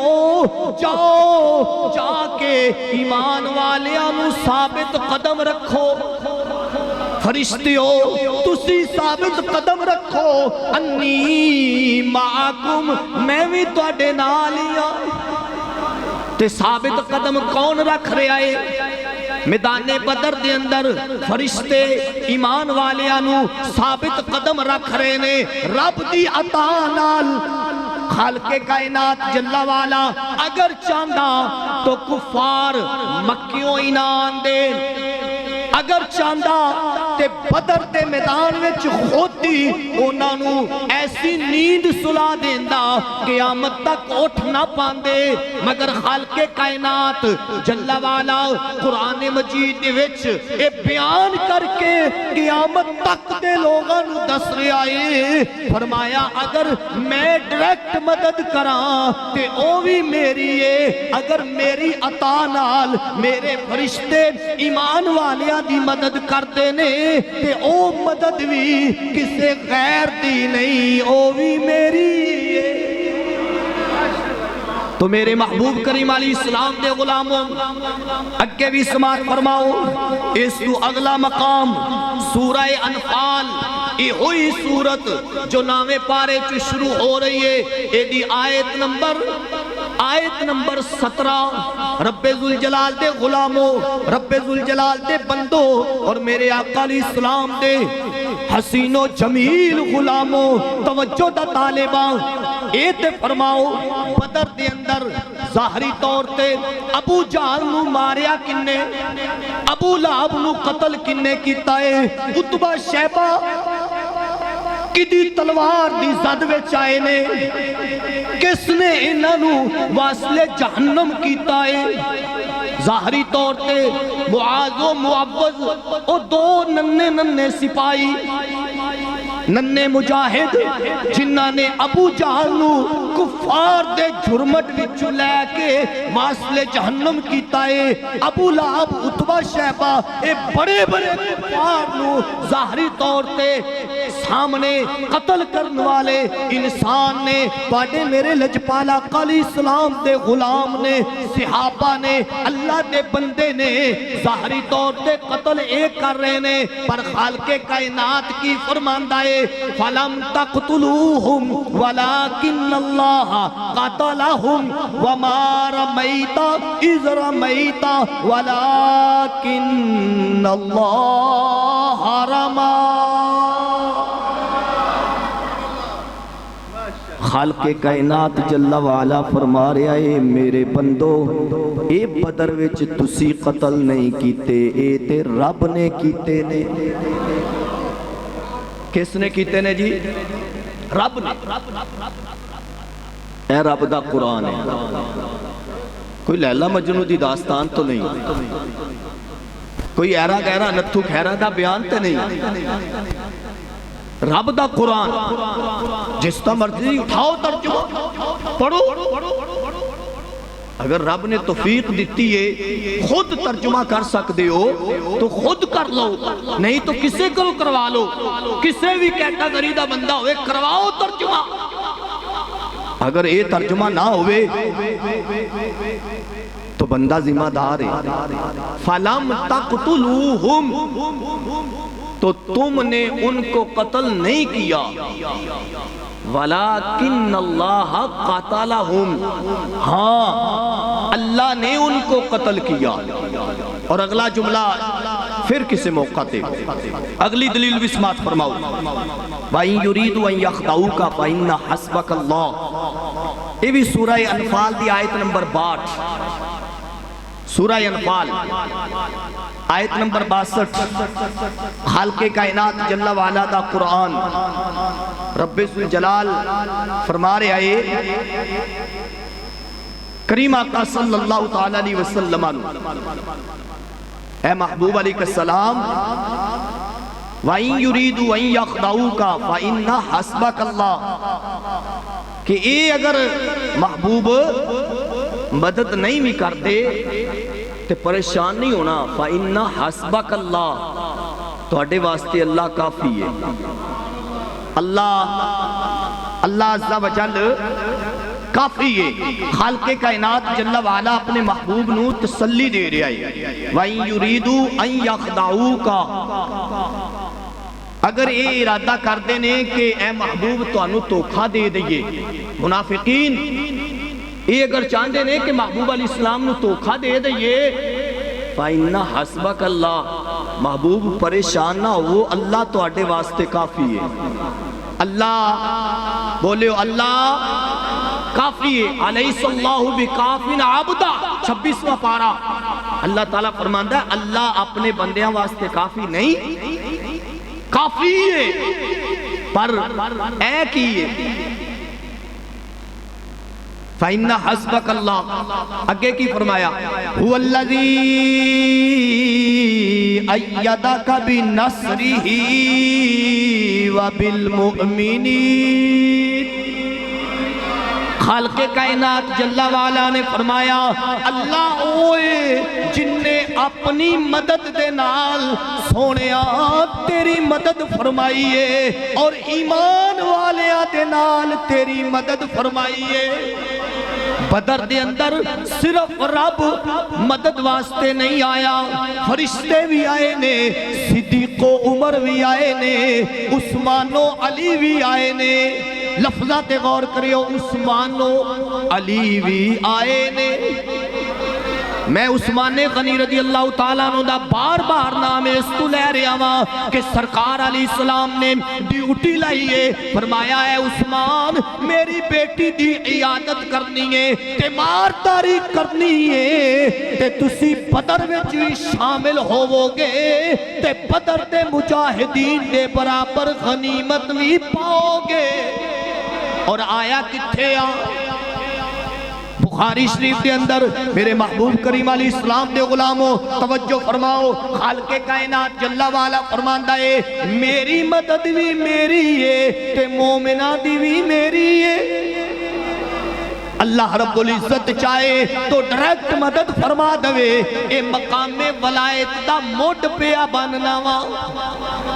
جاؤ جا کے ایمان والیاں نو ثابت قدم رکھو، فرشتیوں تسی ثابت قدم رکھو، انی معاکم میں بھی تواڈے نال ہاں۔ تے ثابت قدم کون رکھ رہا ہے؟ میدان بدر دے اندر فرشتے ایمان والیاں نو ثابت قدم رکھ رہے نے رب دی عطا نال۔ خالق کائنات جل والا اگر چاہندا تو کفار مکیوں انعام دے، اگر چاہندا تے بدر دے میدان وچ خودی انہاں نو ایسی نیند سلا دیندا قیامت تک اٹھ نہ پاندے، مگر خالق کائنات جل والا قرآن مجید دے وچ اے بیان کر کے قیامت تک دے لوگاں نو دس رہا ہے، فرمایا اگر میں ڈائریکٹ مدد کراں تے او بھی میری ہے، اگر میری عطا نال میرے فرشتے ایمان والیاں دی مدد کرتے نے تے او مدد بھی کسے غیر دی نہیں، او بھی میری ہے۔ تو میرے محبوب کریم علیہ السلام دے غلاموں اگے بھی سماعت فرماؤ، اس تو اگلا مقام سورہ انفال، یہ ہوئی سورت جو نامے پارے چو شروع ہو رہی ہے، یہ دی آیت نمبر 17۔ رب ذوالجلال دے غلاموں، رب ذوالجلال دے بندوں اور میرے آقا علیہ السلام دے حسین و جمیل غلاموں، توجہ دا طالباں اے تے فرماؤ، بدر دے اندر ظاہری طور تے ابو جہل نو ماریا کنے، ابو لہب نو قتل کنے کیتا ہے، عتبہ شیبہ کدی تلوار دی زد وچ آئے نے، کس نے انہاں نو واصل جہنم کیتا ہے؟ ظاہری طور تے معاذ و معوذ او دو ننے سپاہی، ننے مجاہد جنہاں نے ابو جہل نو کفار دے جھرمٹ وچوں لے کے واصل جہنم کیتا ہے، ابو لہب عتبہ شیبہ اے بڑے بڑے کفار نو ظاہری طور تے سامنے قتل کرنے والے انسان نے، باڑے میرے لجپالا علیہ السلام دے غلام نے، صحابہ نے، اللہ دے بندے نے ظاہری طور تے قتل ایک کر رہے نے، پر خالق کائنات کی فرماندہ ہے فَلَمْ تَقْتُلُوهُمْ وَلَكِنَّ اللَّهَ قَتَلَهُمْ وَمَا رَمَيْتَ إِذْ رَمَيْتَ وَلَكِنَّ اللَّهَ رَمَى۔ خالق کائنات جل وعلا فرما رہا ہے میرے بندو اے بدر وچ تسی قتل نہیں کیتے، اے تے رب نے کیتے نے۔ کس نے کیتے نے جی؟ رب نے۔ اے رب دا قرآن ہے، کوئی لیلا مجنو دی داستان تو نہیں، کوئی ایرا گہرا نتھو کھیرا دا بیان تے نہیں، رب دا قرآن جس تا مرضی اٹھاؤ ترجمہ پڑھو، اگر رب نے توفیق دیتی ہے خود ترجمہ کر سکتے ہو تو خود کر لو، نہیں تو کسے کو کروا لو، کسے بھی کیٹاگری دا بندہ ہوئے کرواؤ ترجمہ۔ اگر یہ ترجمہ نہ ہوئے تو بندہ ذمہ دار ہے۔ فَلَمْ تَقْتُلُوهُمْ، تو تم نے ان کو قتل نہیں کیا، وَلَكِنَّ اللَّهَ قَتَلَهُمْ، ہاں اللہ نے ان کو قتل کیا۔ اور اگلا جملہ پھر کسی موقع تے اگلی دلیل بھی سماعت فرماؤ وَإِن يُرِيدُوا أَن يَخْدَعُوكَ فَإِنَّ حَسْبَكَ اللَّهُ، یہ بھی سورہ انفال دی آیت نمبر 62، سورہ انفال آیت نمبر 62، خالق کائنات جل وعلا دا قرآن رب ذوالجلال فرما رہے آئے کریم آقا صلی اللہ تعالیٰ علیہ وسلم، اے محبوب علیہ السلام، وَإِن يُرِيدُوا أَن يَخْدَعُوكَ فَإِنَّ حَسْبَكَ اللَّهُ، کہ اے اگر محبوب مدد نہیں بھی کر دے تو پریشان نہیں ہونا، فَإِنَّ حَسْبَكَ اللَّهُ، تواڈے واسطے اللہ کافی ہے۔ اللہ عز و جل کافی ہے۔ خالق کائنات جل وعلا اپنے محبوب نو تسلی دے رہا ہے، وَإِن يُرِيدُوا أَن يَخْدَعُوكَ، اگر یہ ارادہ کر دینے کہ اے محبوب تو انو توکھا دے دئیے، منافقین یہ اگر چاہتے ہیں کہ محبوب علیہ السلام نو توکھا دے دئیے، فَإِنَّ حَسْبَكَ اللَّهُ، محبوب پریشان نہ ہو، اللہ تو آٹے واسطے کافی ہے۔ اللہ بولے اللہ کافی ہے، علیس اللہ بکافن عبدہ، 26واں پارہ اللہ تعالیٰ فرماندہ ہے اللہ اپنے بندیاں واسطے کافی نہیں، کافی ہے پر اے کیے۔ فَإِنَّ حَسْبَكَ اللَّهُ، اگے کی فرمایا هُوَ الَّذِي أَيَّدَكَ بِنَصْرِهِ وَبِالْمُؤْمِنِينَ، خالق کائنات جل وعلا نے فرمایا اللہ اوئے جن نے اپنی مدد دے نال سونیا تیری مدد فرمائیے اور ایمان والے دے نال تیری مدد فرمائیے۔ بدر دے اندر صرف رب مدد واسطے نہیں آیا، فرشتے بھی آئے نے، صدیق و عمر بھی آئے نے، عثمان و علی بھی آئے نے، لفظات غور کریو، عثمان و علی بھی آئے نے۔ میں عثمان غنی رضی اللہ تعالیٰ عنہ دا بار بار نام اس تو لے رہا ہوں کہ سرکار علیہ السلام نے ڈیوٹی لائیے، فرمایا ہے عثمان میری بیٹی دی عیادت کرنی ہے، تیمارداری کرنی ہے، تے تسی بدر وچ بھی شامل ہوو گے، تے بدر دے مجاہدین دے برابر غنیمت بھی پاؤ گے۔ اور آیا کتھے بخاری شریف کے اندر میرے محبوب کریم علیہ السلام دے غلاموں توجہ فرماؤ، خالق کائنات جل وعلا فرماندہ ہے میری مدد بھی میری ہے تے مومنہ دی بھی میری ہے۔ اللہ رب العزت چاہے تو ڈائریکٹ مدد فرما دوے، اے مقام ولایت دا موڈ پیا بننا وا۔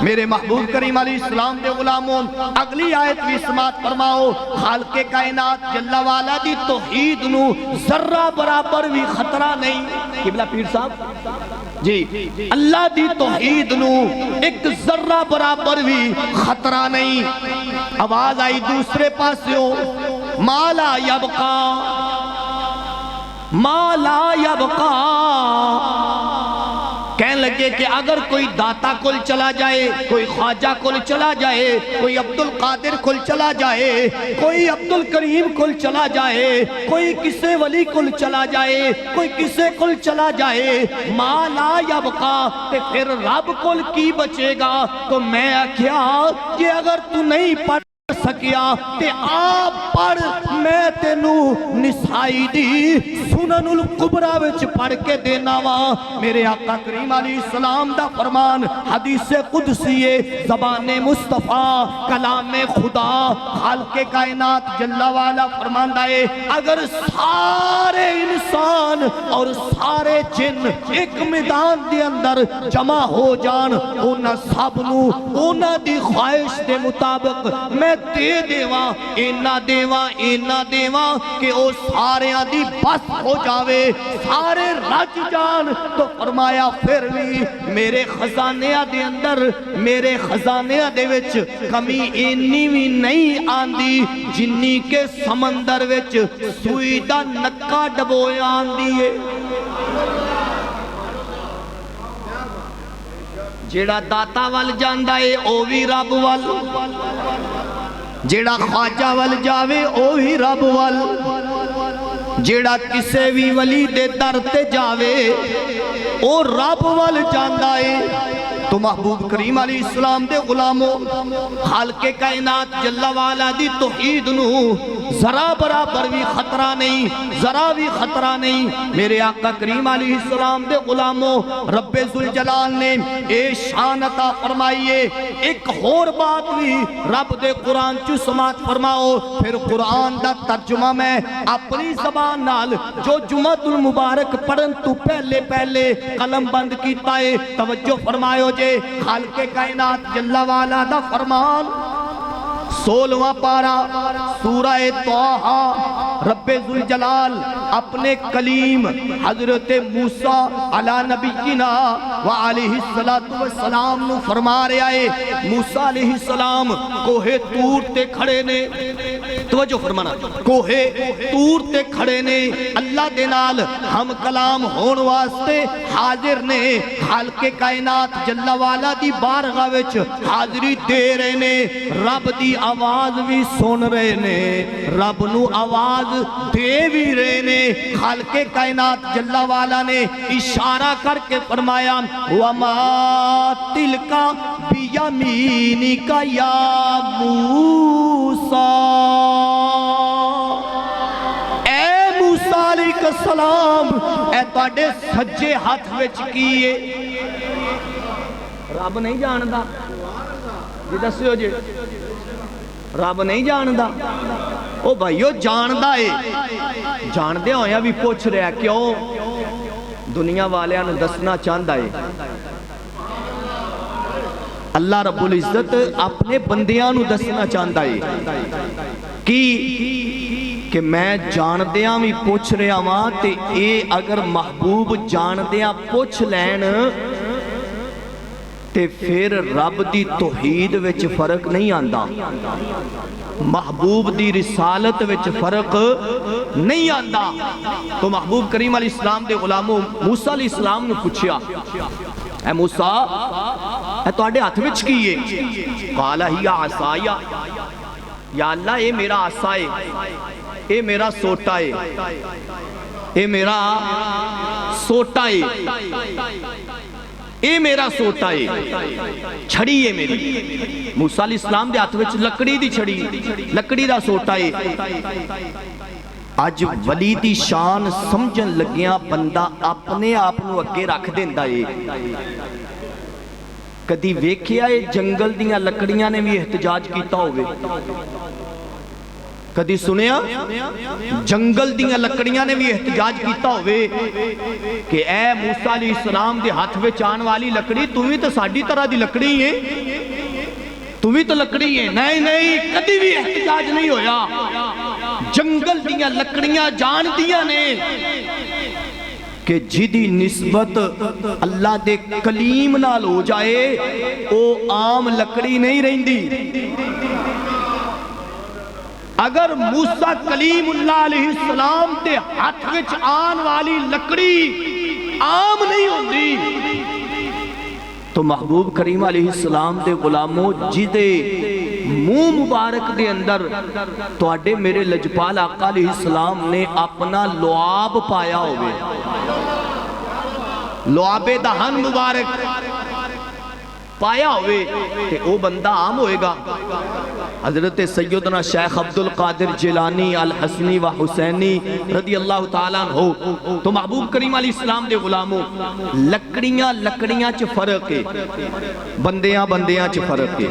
میرے محبوب کریم علیہ السلام دے غلاموں اگلی آیت بھی سماعت فرماؤ، خالق کائنات جل وعلا دی توحید نو ذرہ برابر بھی خطرہ نہیں، قبلہ پیر صاحب جی، اللہ دی توحید نو ایک ذرہ برابر بھی خطرہ نہیں۔ آواز آئی دوسرے پاسوں ما لا یبقا، ما لا یبقا، کہنے لگے کہ اگر کوئی داتا کل چلا جائے، کوئی خواجہ کل چلا جائے، کوئی عبدالقادر کل چلا جائے، کوئی عبدالکریم کل چلا جائے، کوئی کسے ولی کل چلا جائے، کوئی کسے کل چلا جائے، ما لا یبقا، تے پھر رب کل کی بچے گا؟ تو میں کیا کہ اگر تو نہیں پڑھ سکیا تے آپ پڑھ، میں تینو نسائی دی سنن القبرہ وچ پڑھ کے دینا وا۔ میرے آقا کریم علیہ السلام دا فرمان حدیث قدسی زبان مصطفیٰ کلام خدا خالق کائنات جل وعلا فرماندہ ہے اگر سارے انسان اور سارے جن ایک میدان دے اندر جمع ہو جان، انہاں سب نو انہاں دی خواہش دے مطابق میں دے دیواں، اینا دیواں کہ او سارے دی بس ہو جاوے، سارے رج جان۔ تو فرمایا پھر بھی میرے خزانیہ دے اندر، میرے خزانیہ دے وچ کمی اینی بھی نہیں آندی جنی کے سمندر وچ سوئی دا نکا ڈبویا آندی ہے۔ جیڑا داتا وال جاندا ہے او بھی رب وال، جیڑا خواجہ وال جاوے او بھی رب وال، جیڑا کسے بھی ولی دے در تے جاوے او رب وال جاندا ہے۔ تو محبوب کریم علیہ السلام دے غلاموں، خالق کائنات جل وعلا دی توحید نو ذرا برابر بھی خطرہ نہیں، ذرا بھی خطرہ نہیں۔ میرے آقا کریم علیہ السلام دے غلاموں، رب ذوالجلال نے اے شان عطا فرمائیے۔ ایک اور بات بھی رب دے قرآن چو سماعت فرماؤ، پھر قرآن دا ترجمہ میں اپنی زبان نال جو جمعۃ المبارک پڑھن تو پہلے قلم بند کیتا ہے، توجہ فرمائیو جے۔ خالق کائنات جل وعلا دا فرمان 16واں پارہ سورہ طٰہٰ، رب ذوالجلال اپنے کلیم حضرت موسیٰ علی نبینا وعلیہ السلام نو فرما رہے آئے۔ موسیٰ علیہ السلام کوہ طور تے کھڑے نے، توجہ فرمانا، کوہ طور تے کھڑے نے، اللہ دے نال ہم کلام ہون واسطے حاضر نے، خالق کائنات جل وعلا دی بارگاہ وچ حاضری دے رہے نے، رب دی آواز بھی سن رہے نے، رب نو آواز دے بھی رہے نے۔ خالق کائنات جل وعلا نے اشارہ کر کے فرمایا وَمَا تِلْكَ بِيَمِينِكَ يَا موسیٰ، اے موسیٰ علیہ السلام، اے تواڈے سجے ہاتھ وچ کیے؟ رب نہیں جاندا جی، دسیو جی، رب نہیں جاندا؟ او بھائیو جاندا ہے، جاندے ہویا بھی پوچھ رہا کیوں؟ دنیا والیاں نے دسنا چاہندا ہے۔ اللہ رب العزت اپنے بندیاں نو دسنا چاہندا ہے کہ میں جاندیاں بھی پوچھ رہا ہاں، تے اے اگر محبوب جاندیاں پوچھ لین تے پھر رب دی توحید وچ فرق نہیں آندا، محبوب دی رسالت وچ فرق نہیں آندا۔ تو محبوب کریم علیہ السلام دے غلاموں موسیٰ علیہ السلام نے پوچھیا اے موسیٰ اے تواڈے ہاتھ وچ کی ہے؟ قال ہی عصایا، یا اللہ اے میرا عصا ہے، اے میرا سوٹا ہے، اے میرا سوٹا ہے، اے میرا سوٹا ہے، چھڑی ہے میری۔ موسیٰ علیہ السلام دے ہاتھ وچ لکڑی دی چھڑی، لکڑی دا سوٹا ہے۔ اج ولی دی شان سمجھن لگیاں بندہ اپنے آپ نو اگے رکھ دیندا ہے۔ کدی ویکھیا ہے جنگل دیاں لکڑیاں نے بھی احتجاج کیتا ہوئے؟ کدی سنیا جنگل دیاں لکڑیاں نے بھی احتجاج کیتا ہوئے کہ اے موسیٰ علیہ السلام دے ہاتھ وچ آن والی لکڑی تو بھی تو ساڈی طرح دی لکڑی ہے، تو بھی تو لکڑی ہے؟ نہیں، کدی بھی احتجاج نہیں ہویا۔ جنگل دیاں لکڑیاں جان دیاں نے کہ جدی نسبت اللہ دے کلیم نال ہو جائے او عام لکڑی نہیں رہندی۔ اگر موسیٰ کلیم اللہ علیہ السلام دے ہاتھ وچ آن والی لکڑی عام نہیں ہوندی تو محبوب کریم علیہ السلام دے غلاموں جدے منہ مبارک دے اندر تواڈے میرے لجپال آقا علیہ السلام نے اپنا لعاب پایا ہوئے، لعاب دہن مبارک پایا ہوئے کہ او بندہ عام ہوئے گا؟ حضرت سیدنا شیخ عبدالقادر جیلانی الحسنی و حسینی رضی اللہ تعالیٰ عنہ۔ تو محبوب کریم علیہ السلام دے غلاموں لکڑیاں چ فرق ہے، بندیاں چ فرق ہے۔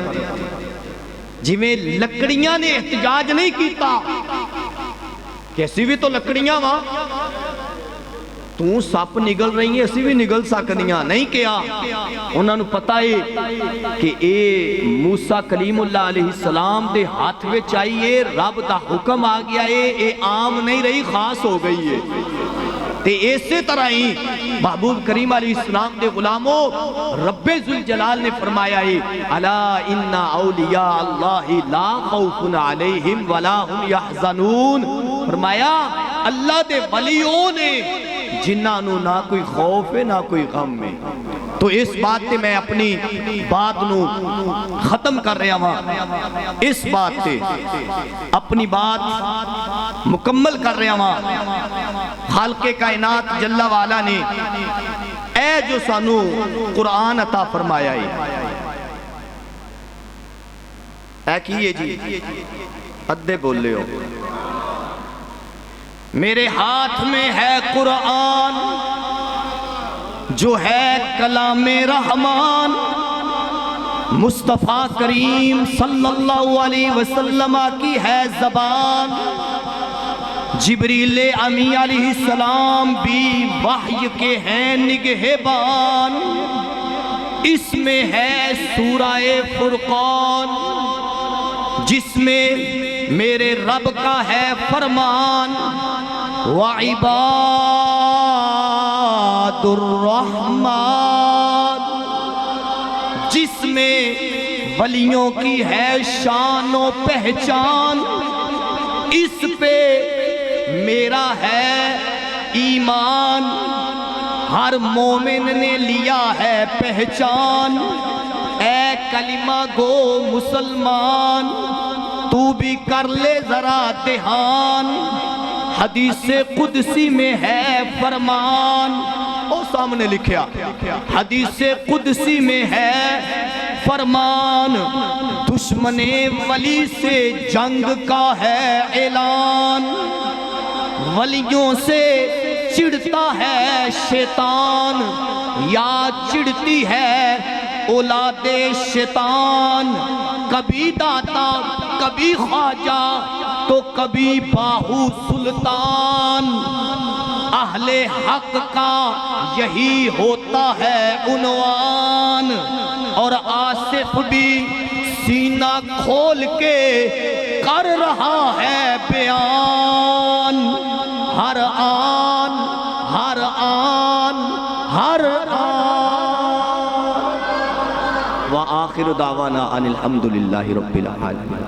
جویں لکڑیاں نے احتجاج نہیں کیتا، کیسی بھی تو لکڑیاں وہاں، تو سپ نگل رہی ہیں اسی بھی نگل سکدیاں نہیں کیا۔ انہاں نو پتہ ہے کہ اے موسیٰ کلیم اللہ علیہ السلام دے ہاتھ وچ آئی ہے، رب دا حکم آ گیا ہے، اے عام نہیں رہی، خاص ہو گئی ہے۔ تے اسی طرح ہی محبوب کریم علیہ السلام دے غلاموں رب ذوالجلال نے فرمایا ہے الا ان اولیاء اللہ لا خوف علیہم ولا هم یحزنون، فرمایا اللہ دے ولیوں نے جنہاں نو نہ کوئی خوف ہے نہ کوئی غم ہے، تو اس بات تے میں اپنی بات نو ختم کر رہا ہاں، اس بات تے اپنی بات مکمل کر رہا ہاں۔ خالق کائنات جل والا نے اے جو سانو قرآن عطا فرمایا ہے، اے کیے جی ادھے بول لے ہو، میرے ہاتھ میں ہے قرآن جو ہے کلام رحمان، مصطفیٰ کریم صلی اللہ علیہ وسلم کی ہے زبان، جبریل امی علیہ السلام بھی وحی کے ہیں نگہبان، اس میں ہے سورہ فرقان جس میں میرے رب کا ہے فرمان، وعباد الرحمن جس میں ولیوں کی ہے شان و پہچان، اس پہ میرا ہے ایمان، ہر مومن نے لیا ہے پہچان، اے کلمہ گو مسلمان تو بھی کر لے ذرا دھیان، حدیث قدسی میں ہے فرمان، او سامنے لکھیا حدیث قدسی میں ہے فرمان، دشمن ولی سے جنگ کا ہے اعلان، ولیوں سے چڑھتا ہے شیطان یا چڑھتی ہے اولاد شیطان، کبھی داتا کبھی خواجہ تو کبھی باہو سلطان، اہل حق کا یہی ہوتا ہے عنوان، اور آصف بھی سینہ کھول کے کر رہا ہے بیان، ہر آن ہر آن ہر آن، وآخر دعوانا ان الحمدللہ رب العالمین۔